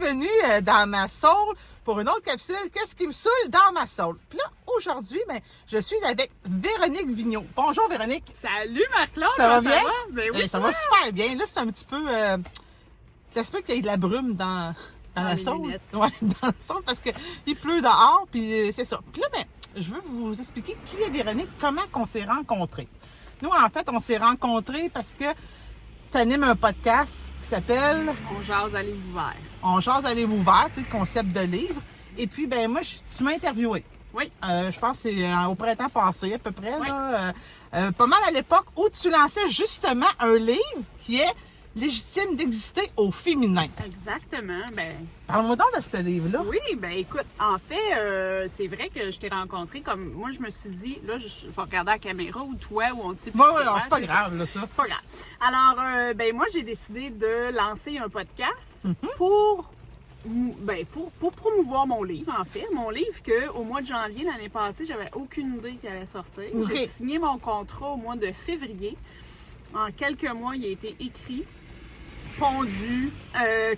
bienvenue dans ma soul pour une autre capsule. Qu'est-ce qui me saoule dans ma soul? Puis là, aujourd'hui, je suis avec Véronique Vigneault. Bonjour Véronique. Salut Marc-Claude. Ça va bien? Ben oui, ça va super bien. Là, c'est un petit peu... ça se peut qu'il y ait de la brume dans la soul. Ouais, dans la soul parce qu'il pleut dehors, puis c'est ça. Puis là, je veux vous expliquer qui est Véronique, comment qu'on s'est rencontrés. Nous, en fait, on s'est rencontrés parce que tu animes un podcast qui s'appelle... On jase à livre ouvert. On jase à livre ouvert, tu sais, le concept de livre. Et puis, moi, tu m'as interviewé. Oui. Je pense que c'est au printemps passé, à peu près, oui. là. Pas mal à l'époque où tu lançais justement un livre qui est Légitime d'exister au féminin. Exactement. Parle-moi donc de ce livre-là. Oui, écoute, en fait, c'est vrai que je t'ai rencontré comme... Moi, je me suis dit, là, je vais regarder la caméra ou toi, ou on ne sait plus. Oui, c'est pas grave, là, ça. Pas grave. Alors, moi, j'ai décidé de lancer un podcast pour promouvoir mon livre, en fait. Mon livre qu'au mois de janvier l'année passée, j'avais aucune idée qu'il allait sortir. Okay. J'ai signé mon contrat au mois de février. En quelques mois, il a été écrit, pondu,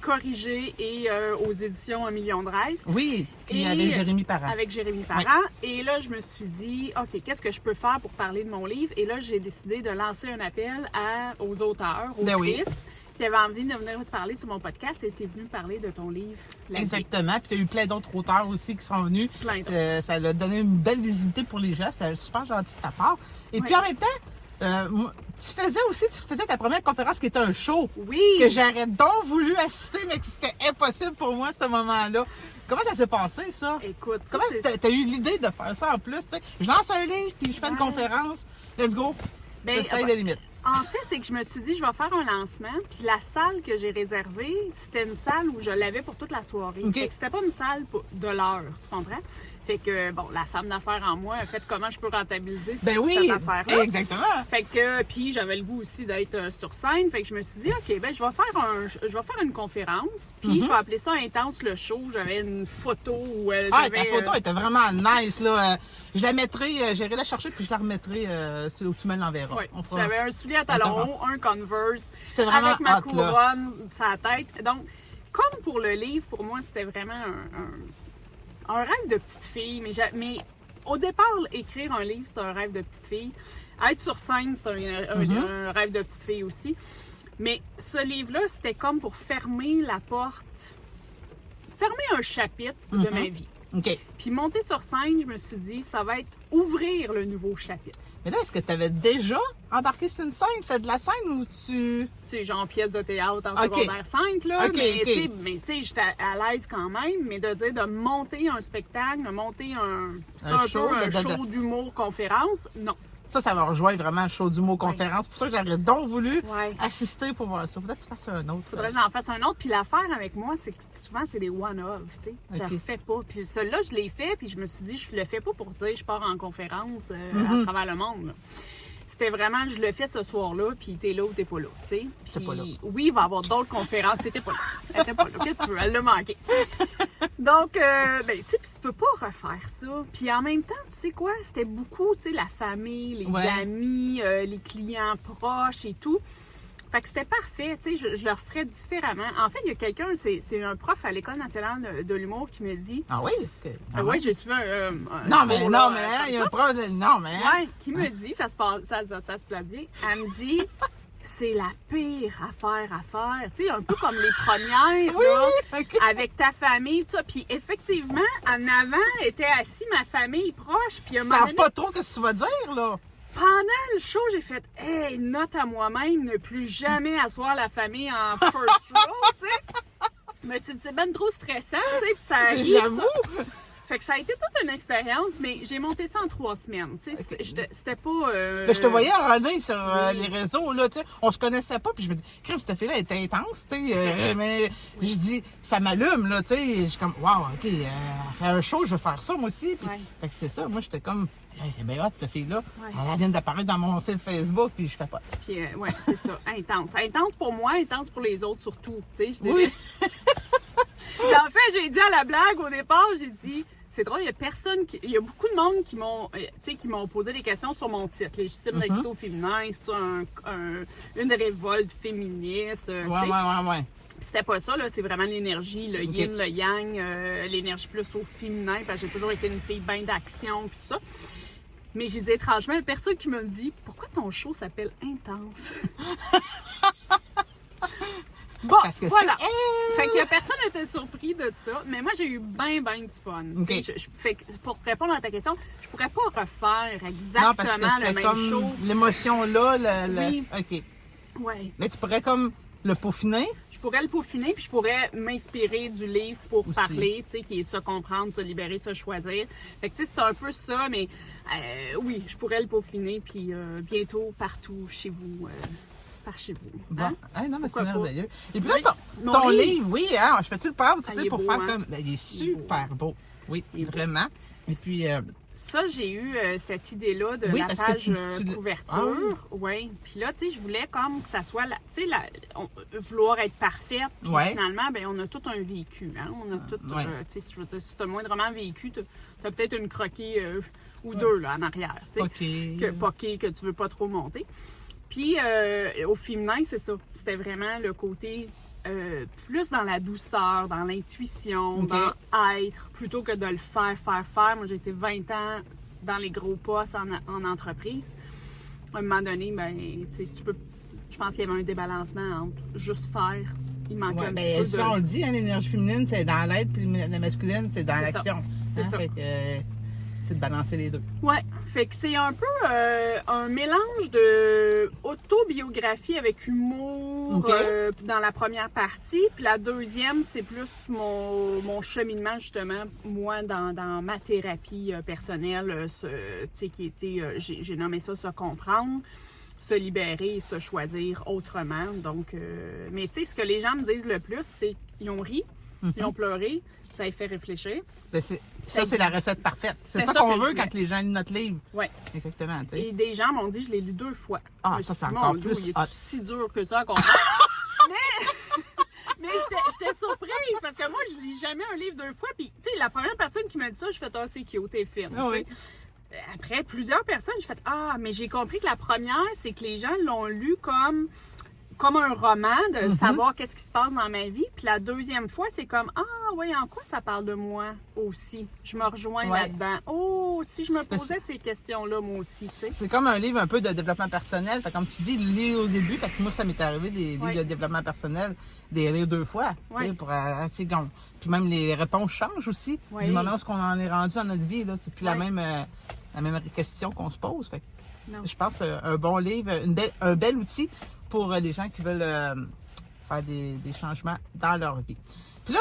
corrigé et aux éditions Un million de rêves. Oui, puis avec Jérémy Parent. Avec Jérémy Parent. Oui. Et là, je me suis dit, OK, qu'est-ce que je peux faire pour parler de mon livre? Et là, j'ai décidé de lancer un appel aux auteurs, autrices, qui avaient envie de venir te parler sur mon podcast et tu es venu parler de ton livre. Exactement. Puis tu as eu plein d'autres auteurs aussi qui sont venus. Plein d'autres. Ça a donné une belle visibilité pour les gens. C'était super gentil de ta part. Et puis en même temps, tu faisais ta première conférence qui était un show. Oui. Que j'aurais donc voulu assister, mais que c'était impossible pour moi à ce moment-là. Comment ça s'est passé, ça? Écoute, comment t'as eu l'idée de faire ça en plus? T'sais? Je lance un livre, puis je fais une conférence. Let's go. C'est de limite. En fait, c'est que je me suis dit, je vais faire un lancement. Puis la salle que j'ai réservée, c'était une salle où je l'avais pour toute la soirée. Okay. Fait que c'était pas une salle de l'heure, tu comprends? Fait que, la femme d'affaires en moi a fait comment je peux rentabiliser cette affaire-là. Exactement. Fait que, puis j'avais le goût aussi d'être sur scène. Fait que je me suis dit, OK, je vais faire une conférence. Puis je vais appeler ça Intense le show. J'avais une photo où ta photo était vraiment nice, là. Je la mettrai, j'irai la chercher, puis je la remettrai où tu me l'enverras. Oui. J'avais un soulier à talons hauts, un Converse. C'était vraiment avec ma hot, couronne sur la tête. Donc, comme pour le livre, pour moi, c'était vraiment un rêve de petite fille. Mais au départ, écrire un livre, c'est un rêve de petite fille. Être sur scène, c'est un rêve de petite fille aussi. Mais ce livre-là, c'était comme pour fermer la porte, fermer un chapitre de ma vie. OK. Puis monter sur scène, je me suis dit, ça va être ouvrir le nouveau chapitre. Mais là, est-ce que tu avais déjà embarqué sur une scène, fait de la scène ou tu... Tu sais, genre pièce de théâtre en secondaire 5, là. Mais tu sais, j'étais à l'aise quand même, mais de dire de monter un spectacle, de monter un show d'humour conférence, non. Ça va rejoindre vraiment le show d'humour conférence. C'est pour ça que j'aurais donc voulu assister pour voir ça. Peut-être que tu fasses un autre. Faudrait que j'en fasse un autre. Puis l'affaire avec moi, c'est que souvent, c'est des one-off, tu sais. Je le fais pas. Puis celui-là, je l'ai fait, puis je me suis dit, je le fais pas pour dire je pars en conférence à travers le monde, là. C'était vraiment, je le fais ce soir-là, puis t'es là ou t'es pas là, tu sais. Puis oui, il va y avoir d'autres conférences. T'étais pas là. T'étais pas là. Qu'est-ce que tu veux? Elle l'a manqué. Donc, tu sais, tu peux pas refaire ça. Puis en même temps, tu sais quoi? C'était beaucoup, tu sais, la famille, les amis, les clients proches et tout. Fait que c'était parfait, tu sais, je le referais différemment. En fait, il y a quelqu'un, c'est un prof à l'École nationale de l'humour qui me dit... Ah oui? Oui, j'ai suivi un non, mais il y a un prof de... Non, mais... Oui, qui me dit, ça se place bien, elle me dit... C'est la pire affaire à faire. Tu sais, un peu comme les premières, là, avec ta famille, tout ça. Puis effectivement, en avant était assis ma famille proche. Puis ça ne pas trop ce que tu vas dire, là. Pendant le show, j'ai fait « Hey, note à moi-même, ne plus jamais asseoir la famille en first row, tu sais. » Je me suis dit, c'est ben trop stressant, tu sais, puis ça... J'avoue! Fait que ça a été toute une expérience, mais j'ai monté ça en 3 semaines. Tu sais, c'était pas... je te voyais runner sur les réseaux, là, tu sais. On se connaissait pas, puis je me dis, crème, cette fille-là est intense, tu sais. Mais je dis, ça m'allume, là, tu sais. Je suis comme, waouh, OK, elle fait un show, je vais faire ça, moi aussi. Puis, fait que c'est ça, moi, j'étais comme, ben hot, cette fille-là. Elle vient d'apparaître dans mon fil Facebook, puis je capote. Puis, c'est ça, intense. Intense pour moi, intense pour les autres surtout, tu sais, je dirais. Oui. Puis en fait, j'ai dit à la blague au départ, j'ai dit, C'est drôle, il y a beaucoup de monde qui m'ont posé des questions sur mon titre. Légitime d'exito féminin, c'est une révolte féministe. Ouais. Puis c'était pas ça, là, c'est vraiment l'énergie, le yin, le yang, l'énergie plus au féminin, parce que j'ai toujours été une fille bien d'action, puis tout ça. Mais j'ai dit étrangement, il y a personne qui me dit « Pourquoi ton show s'appelle Intense? » Bon, parce que voilà. Fait que personne n'était surpris de ça, mais moi j'ai eu bien du fun. Okay. Fait que pour répondre à ta question, je pourrais pas refaire exactement le même comme show. L'émotion là, Oui. OK. Ouais. Mais tu pourrais comme le peaufiner? Je pourrais le peaufiner, puis je pourrais m'inspirer du livre pour parler, tu sais, qui est ça comprendre, se libérer, se choisir. Fait que tu sais, c'est un peu ça, mais oui, je pourrais le peaufiner, puis bientôt partout chez vous. Chez vous. Bon. Hein? Non, mais c'est merveilleux. Et puis là, ton livre, oui, hein, je peux-tu le prendre pour faire comme. Il est super beau. Oui, vraiment. Et puis. Ça, j'ai eu cette idée-là de la page couverture. Oui. Puis là, tu sais, je voulais comme que ça soit, tu sais, vouloir être parfaite. Puis finalement, ben, on a tout un vécu. Hein? On a tout, tu sais, je veux dire, si tu as moindrement vécu, tu as peut-être une croquée ou deux là, en arrière. Tu sais, que tu veux pas trop monter. Puis, au féminin, c'est ça. C'était vraiment le côté plus dans la douceur, dans l'intuition, dans être, plutôt que de le faire. Moi, j'ai été 20 ans dans les gros postes en entreprise. À un moment donné, ben, tu sais, je pense qu'il y avait un débalancement entre juste faire. Il manquait un petit peu de... Ça, on le dit, hein, l'énergie féminine, c'est dans l'être, puis la masculine, c'est dans l'action. C'est ça. Fait que, c'est de balancer les deux. Ouais, fait que c'est un peu un mélange de autobiographie avec humour dans la première partie, puis la deuxième, c'est plus mon cheminement justement, moi, dans ma thérapie personnelle, tu sais, qui était, j'ai nommé ça « Se comprendre », se libérer et se choisir autrement. Donc, mais tu sais, ce que les gens me disent le plus, c'est qu'ils ont ri, ils ont pleuré, ça les fait réfléchir. Ben c'est la recette parfaite. C'est ça qu'on veut quand les gens lisent notre livre. Oui. Exactement. T'sais. Et des gens m'ont dit, je l'ai lu 2 fois. Ah, ça, c'est encore plus il est si dur que ça à comprendre. mais j'étais surprise parce que moi, je lis jamais un livre 2 fois. Puis, tu sais, la première personne qui m'a dit ça, je fais « Ah, c'est cute, t'es fine. Ah, oui. Après plusieurs personnes, je fais « Ah, mais j'ai compris que la première, c'est que les gens l'ont lu comme un roman, de savoir qu'est-ce qui se passe dans ma vie. Puis la deuxième fois, c'est comme, ah oui, en quoi ça parle de moi aussi? Je me rejoins là-dedans. Oh, si je me posais ces questions-là, moi aussi, tu sais. C'est comme un livre un peu de développement personnel. Fait comme tu dis, lire au début, parce que moi, ça m'est arrivé, des livres de développement personnel, des lire 2 fois. Pour assez bon. Puis même les réponses changent aussi. Du moment où on en est rendu dans notre vie, là, c'est plus la même question qu'on se pose. Fait je pense que c'est un bon livre, un bel outil pour les gens qui veulent faire des changements dans leur vie. Puis là,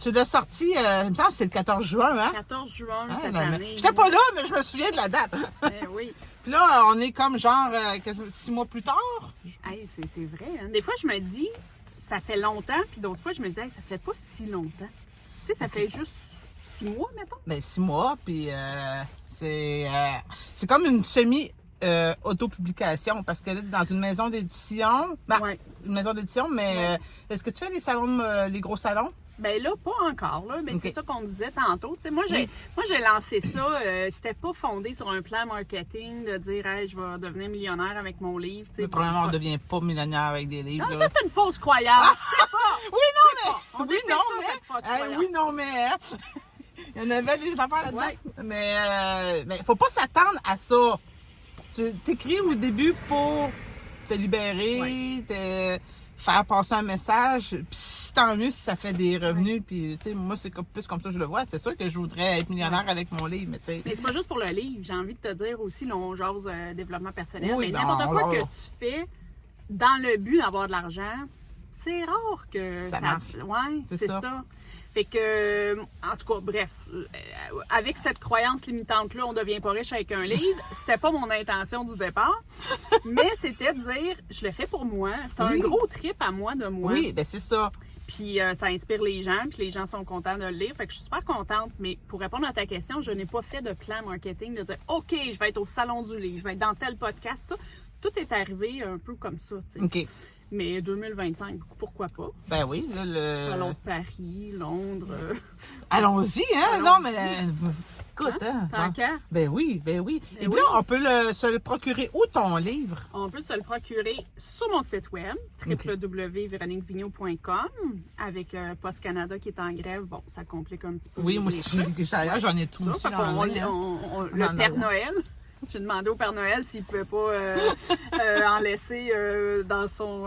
tu l'as sorti, il me semble que c'était le 14 juin, hein? 14 juin cette année. J'étais pas là, mais je me souviens de la date. Oui. Puis là, on est comme genre 6 mois plus tard. Hey, c'est vrai. Hein? Des fois, je me dis, ça fait longtemps, puis d'autres fois, je me dis, hey, ça fait pas si longtemps. Tu sais, ça fait juste 6 mois, mettons. Ben 6 mois, puis c'est comme une auto-publication, parce que là, dans une maison d'édition, une maison d'édition, mais est-ce que tu fais les salons, les gros salons? Ben là, pas encore, là, mais c'est ça qu'on disait tantôt. Tu sais, moi, j'ai lancé ça, c'était pas fondé sur un plan marketing de dire, hey, je vais devenir millionnaire avec mon livre. Mais probablement, on ne devient pas millionnaire avec des livres. Non, ça, c'est une fausse croyance. C'est pas. Oui, non, mais. Il y en avait des affaires là-dedans. Mais faut pas s'attendre à ça. Tu t'écris au début pour te libérer, te faire passer un message. Puis si tant mieux si ça fait des revenus. Puis tu sais, moi c'est plus comme ça que je le vois. C'est sûr que je voudrais être millionnaire avec mon livre, mais tu sais. Mais c'est pas juste pour le livre. J'ai envie de te dire aussi, là, on jase développement personnel. Mais n'importe quoi que tu fais dans le but d'avoir de l'argent, c'est rare que ça marche. Ouais, c'est ça. Fait que, en tout cas, bref, avec cette croyance limitante-là, on devient pas riche avec un livre. C'était pas mon intention du départ, mais c'était de dire, je le fais pour moi. C'est un gros trip à moi de moi. Oui, ben c'est ça. Puis ça inspire les gens, puis les gens sont contents de le lire. Fait que je suis super contente, mais pour répondre à ta question, je n'ai pas fait de plan marketing de dire, OK, je vais être au Salon du Livre, je vais être dans tel podcast, ça. Tout est arrivé un peu comme ça, tu sais. OK. Mais 2025, pourquoi pas? Ben oui, là, Salon de Paris, Londres. Allons-y, hein? Allons-y. Non, mais écoute, hein? Tant qu'à. Ben oui. Ben Et oui. puis là, on peut se le procurer où ton livre? On peut se le procurer sur mon site web, www.veroniquevigneault.com, avec Post Canada qui est en grève. Bon, ça complique un petit peu. Oui, moi les aussi, trucs. j'en ai tout. Ça, aussi fait en qu'on- ligne, hein. le Père Noël. J'ai demandé au Père Noël s'il pouvait pas en laisser dans son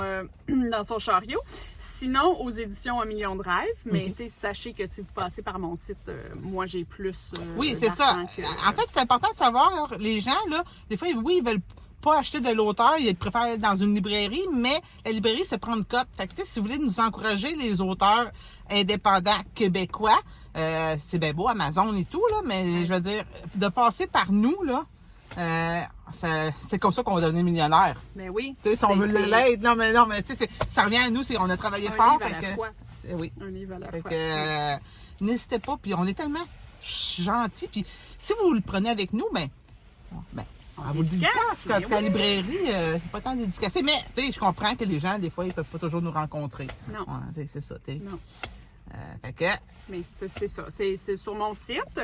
chariot. Sinon, aux éditions Un million de rêves. Mais tu sais, sachez que si vous passez par mon site, moi j'ai plus. Oui, c'est ça. d'argent que- En fait, c'est important de savoir, là, les gens, là, des fois, oui, ils veulent pas acheter de l'auteur, ils préfèrent aller dans une librairie, mais la librairie se prend une cote. Fait que, tu sais, si vous voulez nous encourager, les auteurs indépendants québécois, c'est bien beau, Amazon et tout, là, mais je veux dire, de passer par nous, là, c'est comme ça qu'on va devenir millionnaire. Ben oui. Tu sais, si on veut l'aide, non, mais tu sais, ça revient à nous, on a travaillé Un fort. livre à fait la que- fois. Oui. Un livre à la Fait fois. que, n'hésitez pas, puis on est tellement gentils. Puis si vous le prenez avec nous, ben on vous le dédicace. Quand mais à la oui. librairie, c'est pas tant dédicacé. Mais, tu sais, je comprends que les gens, des fois, ils peuvent pas toujours nous rencontrer. Non. Ouais, c'est ça, tu sais. Non. Fait que, Mais c'est ça. C'est sur mon site.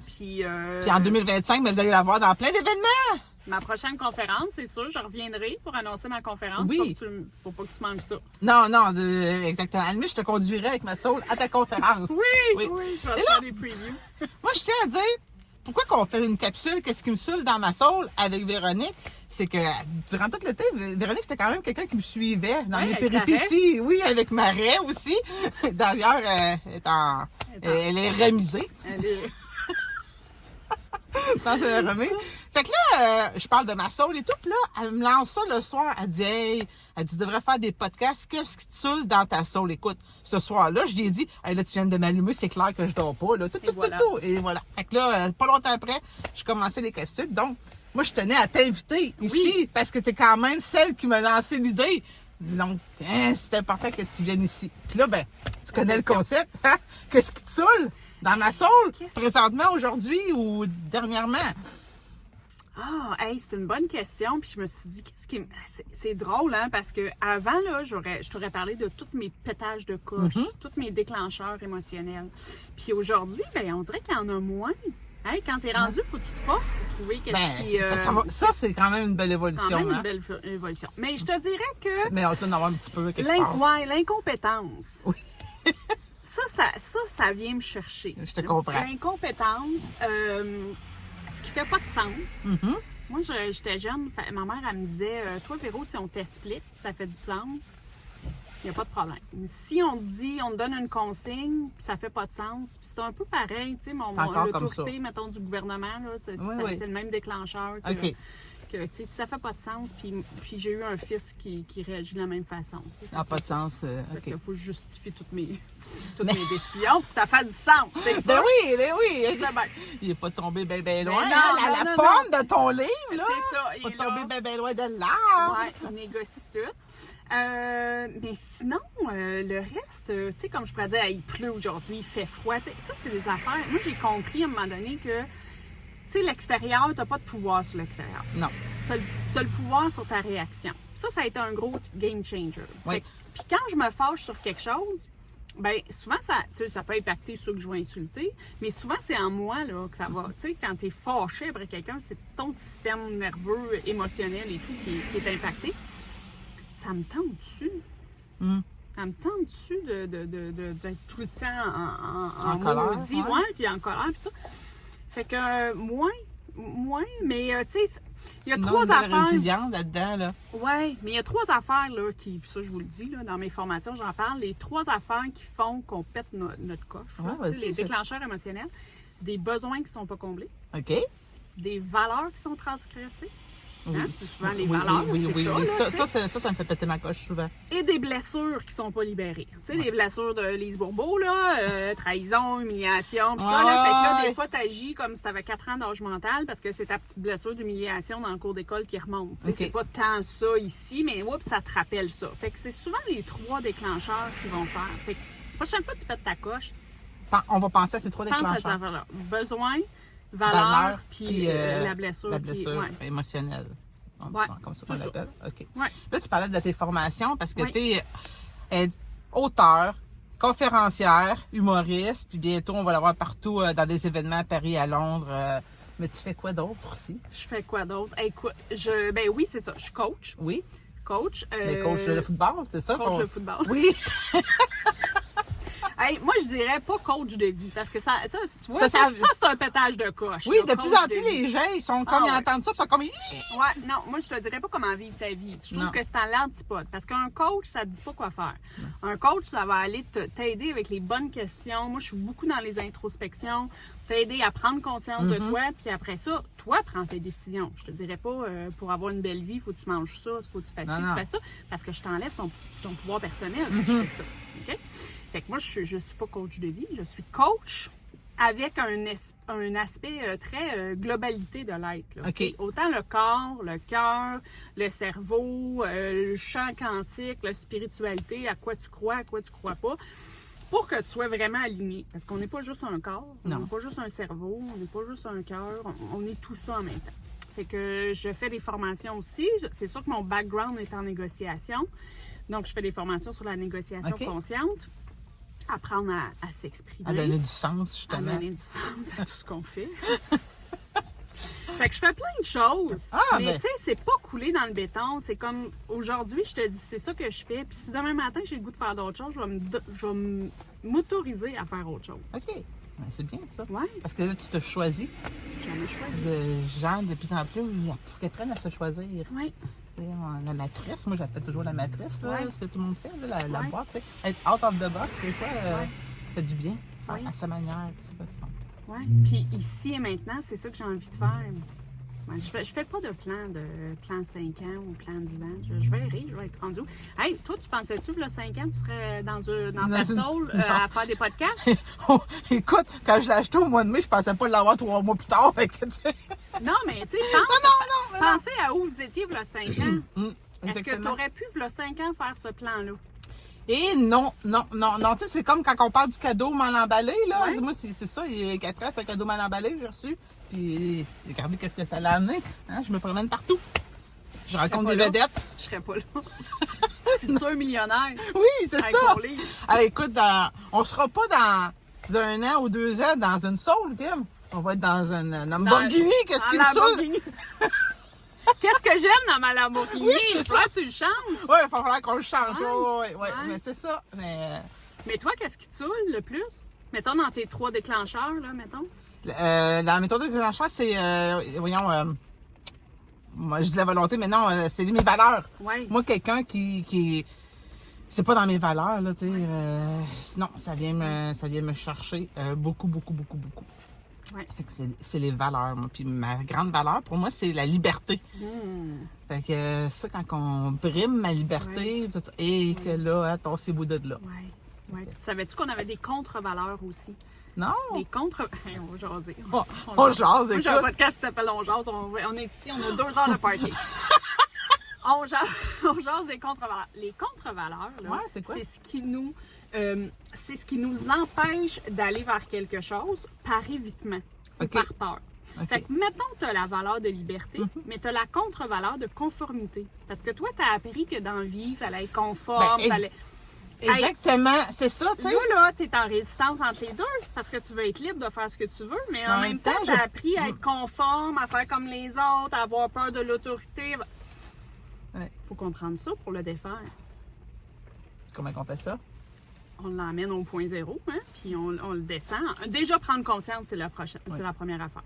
Puis puis en 2025, mais vous allez la voir dans plein d'événements. ma prochaine conférence, c'est sûr, je reviendrai pour annoncer ma conférence. Oui. Faut pas que tu manques ça. Non, exactement. À la limite, je te conduirai avec ma soul à ta conférence. Oui, je vais Et te là- faire des previews. Moi, je tiens à dire, pourquoi qu'on fait une capsule, qu'est-ce qui me saoule dans ma soul avec Véronique, c'est que durant tout l'été, Véronique, c'était quand même quelqu'un qui me suivait dans Oui, mes avec péripéties. Oui, avec Marais aussi. D'ailleurs, elle est remisée. Elle est- Sans se remise. Fait que là, je parle de ma soul et tout, puis là, elle me lance ça le soir. Elle dit, hey, tu devrais faire des podcasts. Qu'est-ce qui te saoule dans ta soul? Écoute, ce soir-là, je lui ai dit, hey, là, tu viens de m'allumer, c'est clair que je dors pas, là. Tout. Et voilà. Fait que là, pas longtemps après, je commençais des capsules. Donc, moi, je tenais à t'inviter ici, parce que t'es quand même celle qui m'a lancé l'idée. Donc, c'est important que tu viennes ici. Puis là, ben, tu connais le concept, hein? Qu'est-ce qui te saoule dans ma soul, présentement, aujourd'hui ou dernièrement? Ah, hey, c'est une bonne question. Puis je me suis dit, c'est drôle, hein, parce que avant là, je t'aurais parlé de tous mes pétages de coche, tous mes déclencheurs émotionnels. Puis aujourd'hui, ben, on dirait qu'il y en a moins. Hey, quand t'es rendu, faut que tu te forces pour trouver qu'est-ce qui... Ça, c'est quand même une belle évolution. C'est quand même hein? une belle évolution. Mais je te dirais que... Mais on doit en avoir un petit peu quelque part. Ouais, l'incompétence. Oui. ça vient me chercher. Je te comprends. L'incompétence, ce qui fait pas de sens. Mm-hmm. Moi, j'étais jeune, ma mère, elle me disait, toi, Véro, si on t'explique, ça fait du sens, il n'y a pas de problème. Si on te dit, on te donne une consigne, puis ça fait pas de sens, puis c'est un peu pareil, tu sais, l'autorité, mettons, du gouvernement, là, c'est le même déclencheur que... OK. Que, si ça fait pas de sens, puis j'ai eu un fils qui réagit de la même façon. Ça n'a pas de sens. OK. Il faut que je justifie toutes mes décisions pour que ça fasse du sens. C'est ça. Ben oui. C'est bien. Il n'est pas tombé bien loin. non, la non, pomme de ton livre, là. C'est ça. Pas Et là, tombé bien loin de l'arbre. ouais, on négocie tout. Mais sinon, le reste, tu sais, comme je pourrais dire, il pleut aujourd'hui, il fait froid. Tu sais, ça, c'est des affaires. Moi, j'ai compris à un moment donné que, tu sais, l'extérieur, tu n'as pas de pouvoir sur l'extérieur. Non. Tu as le pouvoir sur ta réaction. Ça a été un gros game changer. Oui. Puis quand je me fâche sur quelque chose, ben souvent, ça peut impacter ceux que je vais insulter, mais souvent, c'est en moi là, que ça va. Tu sais, quand tu es fâché après quelqu'un, c'est ton système nerveux, émotionnel et tout qui est impacté. Ça me tente dessus. Ça me tente dessus d'être tout le temps en colère, maudit, puis en colère, puis ça. Fait que moins, mais tu sais, il y a trois affaires. Résilient là-dedans, là. Oui, mais il y a trois affaires, là, puis ça, je vous le dis, là, dans mes formations, j'en parle. Les trois affaires qui font qu'on pète notre coche. Ouais, là, les déclencheurs émotionnels, des besoins qui ne sont pas comblés, OK. des valeurs qui sont transgressées. Oui. Hein, c'est souvent les valeurs, Oui. c'est ça, là, Ça me fait péter ma coche souvent. et des blessures qui sont pas libérées. Tu sais, les blessures de Lise Bourbeau, là, trahison, humiliation, pis ça, là. Fait que là, des fois, t'agis comme si t'avais 4 ans d'âge mental parce que c'est ta petite blessure d'humiliation dans le cours d'école qui remonte. Tu sais, c'est pas tant ça ici, mais oups, ça te rappelle ça. Fait que c'est souvent les trois déclencheurs qui vont faire. Fait que la prochaine fois que tu pètes ta coche, On va penser à ces trois pense à déclencheurs. ça, voilà. Besoin, valeur, puis la blessure. La blessure ouais. émotionnelle. Comme ça qu'on l'appelle. OK. Ouais. Là, tu parlais de tes formations parce que Oui. tu es auteur, conférencière, humoriste, puis bientôt, on va l'avoir partout dans des événements à Paris, à Londres. Mais tu fais quoi d'autre aussi? Je fais quoi d'autre? Écoute, ben oui, c'est ça. Je suis coach. Oui. Coach. Mais coach de football, c'est ça? Coach de football. Oui. Hey, moi, je dirais pas coach de vie, parce que ça tu vois, ça c'est un pétage de coche. Oui, là, de plus en plus, les gens, ils sont comme, ils entendent ça, puis ils sont comme... Ouais, non, moi, je te dirais pas comment vivre ta vie. Je trouve que c'est à l'antipode, parce qu'un coach, ça te dit pas quoi faire. Non. Un coach, ça va aller t'aider avec les bonnes questions. Moi, je suis beaucoup dans les introspections, t'aider à prendre conscience de toi, puis après ça, toi, prends tes décisions. Je te dirais pas, pour avoir une belle vie, faut que tu manges ça, faut que tu fasses ci, tu fais ça, parce que je t'enlève ton pouvoir personnel si je fais ça. OK? Fait que moi, je suis pas coach de vie, je suis coach avec un aspect très globalité de l'être. Là, okay. Autant le corps, le cœur, le cerveau, le champ quantique, la spiritualité, à quoi tu crois pas, pour que tu sois vraiment aligné. Parce qu'on n'est pas juste un corps, on n'est pas juste un cerveau, on n'est pas juste un cœur, on est tout ça en même temps. Fait que je fais des formations aussi. C'est sûr que mon background est en négociation. Donc, je fais des formations sur la négociation consciente. Apprendre à s'exprimer. À donner du sens, justement. À donner du sens à tout ce qu'on fait. Fait que je fais plein de choses. Mais tu sais, c'est pas coulé dans le béton. C'est comme, aujourd'hui, je te dis, c'est ça que je fais. Puis si demain matin, j'ai le goût de faire d'autres choses, je vais m'autoriser à faire autre chose. OK. Ben, c'est bien, ça. Ouais. Parce que là, tu te choisis. J'en ai choisi. Les gens, de plus en plus, il faut qu'ils apprennent à se choisir. Oui. La matrice, moi j'appelle toujours la matrice, là, ce que tout le monde fait, là, la boîte, tu sais. Être out of the box, des fois, fait du bien, à sa manière, à sa façon. Oui, puis ici et maintenant, c'est ça que j'ai envie de faire. Ouais, je fais pas de plan 5 ans ou plan 10 ans. Je verrai, je vais être rendue. Hey, toi, tu pensais-tu, là, 5 ans, tu serais dans ta soul à faire des podcasts? Écoute, quand je l'ai acheté au mois de mai, je pensais pas l'avoir 3 mois plus tard. Fait que, non, mais tu sais, pensez à où vous étiez, là, 5 ans. Est-ce que tu aurais pu, là, 5 ans, faire ce plan-là? Et non, tu sais, c'est comme quand on parle du cadeau mal emballé, là. Ouais. Moi, c'est ça, il y a 4 ans, c'est un cadeau mal emballé que j'ai reçu. Puis, regardez qu'est-ce que ça l'a amené. Hein? Je me promène partout. Je rencontre des vedettes. Je serais pas là. Futur millionnaire. Oui, c'est ça. Alors, écoute, on sera pas dans 1 an ou 2 ans dans une soul, Kim. On va être dans un Lamborghini. Qu'est-ce qui me saoule? Qu'est-ce que j'aime dans ma Lamborghini? Oui, c'est ça. Tu le changes? Oui, il va falloir qu'on le change. Oui. Mais c'est ça. Mais toi, qu'est-ce qui te saoule le plus? Mettons dans tes 3 déclencheurs, là, mettons. La méthode de déclencheur, c'est, moi je dis la volonté, mais non, c'est mes valeurs. Ouais. Moi, quelqu'un qui c'est pas dans mes valeurs, là, tu sais, non, ça vient me chercher beaucoup. Ouais. Fait que c'est les valeurs, moi. Puis ma grande valeur, pour moi, c'est la liberté. Fait que ça, quand on brime ma liberté, et que là, tassez-vous de là. Ouais. Savais-tu qu'on avait des contre-valeurs aussi? Non! Des contre... Hey, on va jaser. On jase, écoute. J'ai un podcast qui s'appelle On jase. On est ici, on a 2 heures de party. On jase des contre-valeurs. Les contre-valeurs, là, c'est quoi? C'est ce qui nous empêche d'aller vers quelque chose par évitement ou par peur. Fait que, mettons que tu as la valeur de liberté, mais tu as la contre-valeur de conformité. Parce que toi, tu as appris que dans la vie, il fallait être conforme, Exactement, c'est ça, tu sais. Là, tu es en résistance entre les deux parce que tu veux être libre de faire ce que tu veux, mais en même temps, tu as appris à être conforme, à faire comme les autres, à avoir peur de l'autorité. Faut comprendre ça pour le défaire. Comment on fait ça? On l'emmène au point zéro, hein, puis on le descend. Déjà, prendre conscience, c'est la première affaire.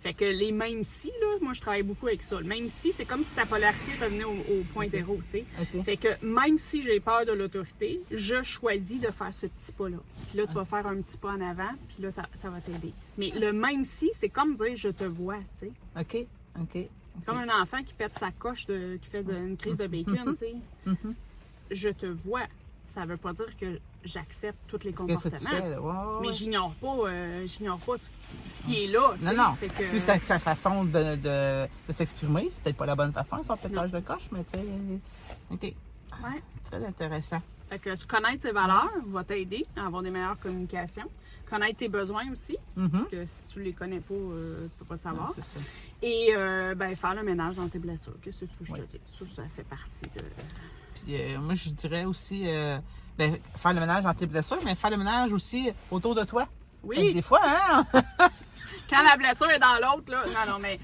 Fait que les même si, là, moi, je travaille beaucoup avec ça. Même si, c'est comme si ta polarité revenait au point zéro, tu sais. Fait que même si j'ai peur de l'autorité, je choisis de faire ce petit pas-là. Puis là, tu vas faire un petit pas en avant, puis là, ça va t'aider. Mais le même si, c'est comme dire « je te vois », tu sais. OK. Comme un enfant qui pète sa coche, qui fait une crise de bacon, tu sais. Je te vois. Ça veut pas dire que j'accepte tous les comportements. Mais j'ignore pas ce qui est là. Non. Fait que... Puis sa façon de s'exprimer, c'est peut-être pas la bonne façon, ils sont pétage de coche, mais tu sais. OK. Ouais. Très intéressant. Fait que connaître tes valeurs va t'aider à avoir des meilleures communications. Connaître tes besoins aussi, parce que si tu les connais pas, tu peux pas savoir. Ouais, c'est ça. Et faire le ménage dans tes blessures. Qu'est-ce que tu veux que je te dis? Ça fait partie de... Puis moi, je dirais aussi, faire le ménage dans tes blessures, mais faire le ménage aussi autour de toi. Oui. Fait que des fois, hein? Quand la blessure est dans l'autre, là... Non, mais...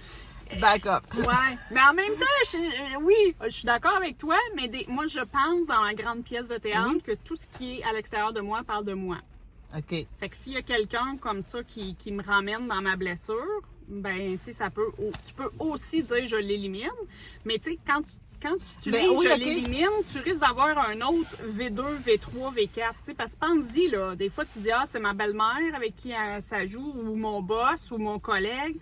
Back up. Ouais. Mais en même temps, je suis d'accord avec toi, mais moi, je pense dans ma grande pièce de théâtre que tout ce qui est à l'extérieur de moi parle de moi. OK. Fait que s'il y a quelqu'un comme ça qui me ramène dans ma blessure, ben, tu sais, tu peux aussi dire je l'élimine, mais tu sais, quand tu utilises je l'élimine, tu risques d'avoir un autre V2, V3, V4, tu sais, parce que pense-y, là, des fois tu dis, c'est ma belle-mère avec qui ça joue, ou mon boss, ou mon collègue.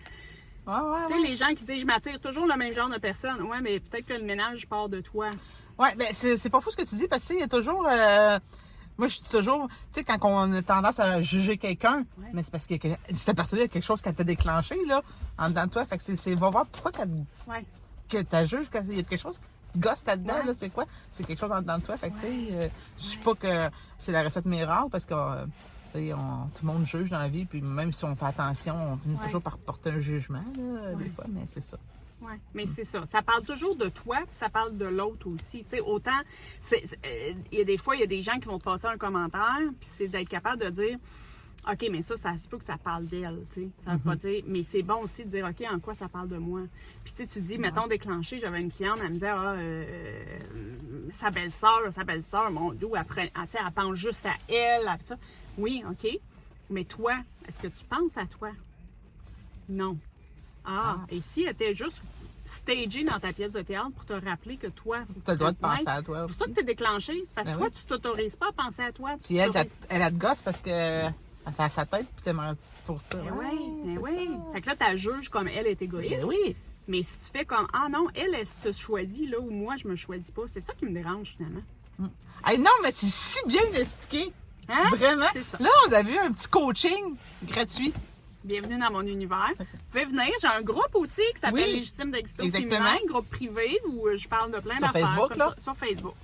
Ouais, tu sais, les gens qui disent, je m'attire toujours le même genre de personne. Ouais, mais peut-être que le ménage part de toi. Ouais, ben c'est pas fou ce que tu dis, parce que il y a toujours... moi, je suis toujours... Tu sais, quand on a tendance à juger quelqu'un, mais c'est parce que cette personne-là, il y a quelque chose qu'elle t'a déclenché, là, en dedans de toi. Fait que c'est va voir pourquoi que t'as juge, quand il y a quelque chose qui gosse là-dedans, là, c'est quoi? C'est quelque chose en dedans de toi. Fait que, tu sais, je sais pas que c'est la recette miracle, parce que... tout le monde juge dans la vie, puis même si on fait attention, on finit toujours par porter un jugement, là, des fois, mais c'est ça. Oui, mais c'est ça. Ça parle toujours de toi, puis ça parle de l'autre aussi. Tu sais, autant, il y a des fois, il y a des gens qui vont te passer un commentaire, puis c'est d'être capable de dire, OK, mais ça se peut que ça parle d'elle, tu sais. Ça veut pas dire, mais c'est bon aussi de dire, OK, en quoi ça parle de moi? Puis tu sais, tu dis, mettons, déclenché, j'avais une cliente, elle me disait, sa belle-sœur, mon doux, après, elle pense juste à elle, à ça. Oui, OK, mais toi, est-ce que tu penses à toi? Non. Et si elle était juste stagée dans ta pièce de théâtre pour te rappeler que toi... Tu as le droit de penser à toi. C'est pour ça que tu es déclenché. C'est parce que toi, tu t'autorises pas à penser à toi. Puis elle a de gosse parce que elle fait à sa tête puis t'es menti pour toi. Oui. Fait que là, tu juges comme elle est égoïste. Oui. Mais si tu fais comme, non, elle se choisit là où moi, je me choisis pas. C'est ça qui me dérange, finalement. Non, mais c'est si bien expliqué. Hein? Vraiment. C'est ça. Là, vous avez eu un petit coaching gratuit. Bienvenue dans mon univers. Vous pouvez venir. J'ai un groupe aussi qui s'appelle Légitime d'Exito Féminin, groupe privé où je parle de plein d'affaires. Sur Facebook, là? Sur Facebook.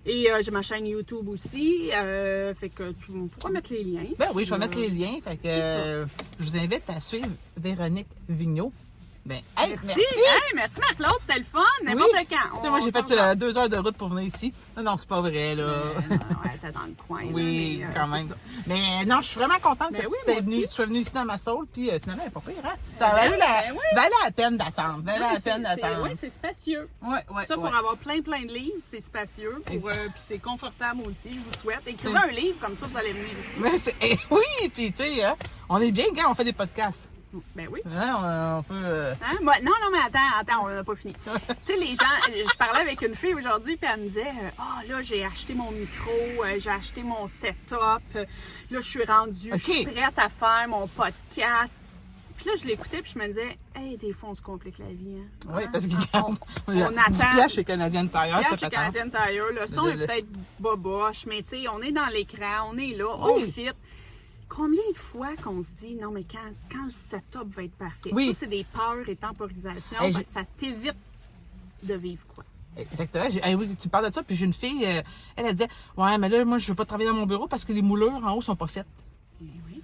Et j'ai ma chaîne YouTube aussi. Fait que tu pourras mettre les liens. Ben oui, je vais mettre les liens. Fait que je vous invite à suivre Véronique Vigneault. Ben, merci! Merci Marc-Claude, c'était le fun, n'importe quand. Moi, j'ai fait 2 heures de route pour venir ici. Non, c'est pas vrai, là. T'es dans le coin. Oui, là, mais, quand même. Mais non, je suis vraiment contente que tu sois venue ici dans ma saule, puis finalement, elle n'est pas pire, hein? Ça valait la peine d'attendre. Oui, c'est spacieux. Pour avoir plein de livres, c'est spacieux. Puis c'est confortable aussi, je vous souhaite. Écrivez un livre, comme ça, vous allez venir ici. Oui, puis tu sais, on est bien quand on fait des podcasts. Ben oui. On peut... Non, mais attends, on n'a pas fini. Tu sais, les gens, je parlais avec une fille aujourd'hui, puis elle me disait, là, j'ai acheté mon micro, j'ai acheté mon setup, là, je suis rendue, je suis prête à faire mon podcast. Puis là, je l'écoutais, puis je me disais, des fois, on se complique la vie. Hein? Oui, parce qu'on attend. 10 piastres chez Canadian Tire. 10 piastres chez Canadian Tire. Le son est peut-être boboche, mais tu sais, on est dans l'écran, on est là, on fit. Combien de fois qu'on se dit, non, mais quand le setup va être parfait? Ça, c'est des peurs et temporisations. Ça t'évite de vivre quoi? Exactement. Oui, tu parles de ça. Puis j'ai une fille, elle disait, ouais, mais là, moi, je veux pas travailler dans mon bureau parce que les moulures en haut sont pas faites. Oui.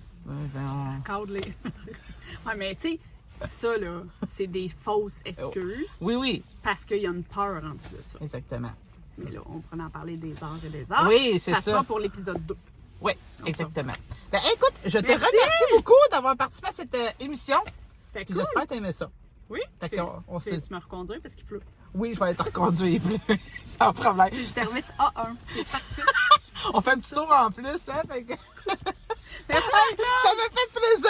Ouais, mais tu sais, ça, là, c'est des fausses excuses. Oui. Parce qu'il y a une peur en dessous de ça. Exactement. Mais là, on pourrait en parler des heures et des heures. Oui, c'est ça. Ça sera pour l'épisode 2. Oui, exactement. Ben, écoute, je te remercie beaucoup d'avoir participé à cette émission. C'était cool. J'espère que tu aimais ça. Oui. Tu me reconduire parce qu'il pleut. Oui, je vais aller te reconduire. Sans problème. C'est le service A1. C'est parfait. On fait un petit tour en plus, hein? Fait que... Merci, ça m'a fait plaisir.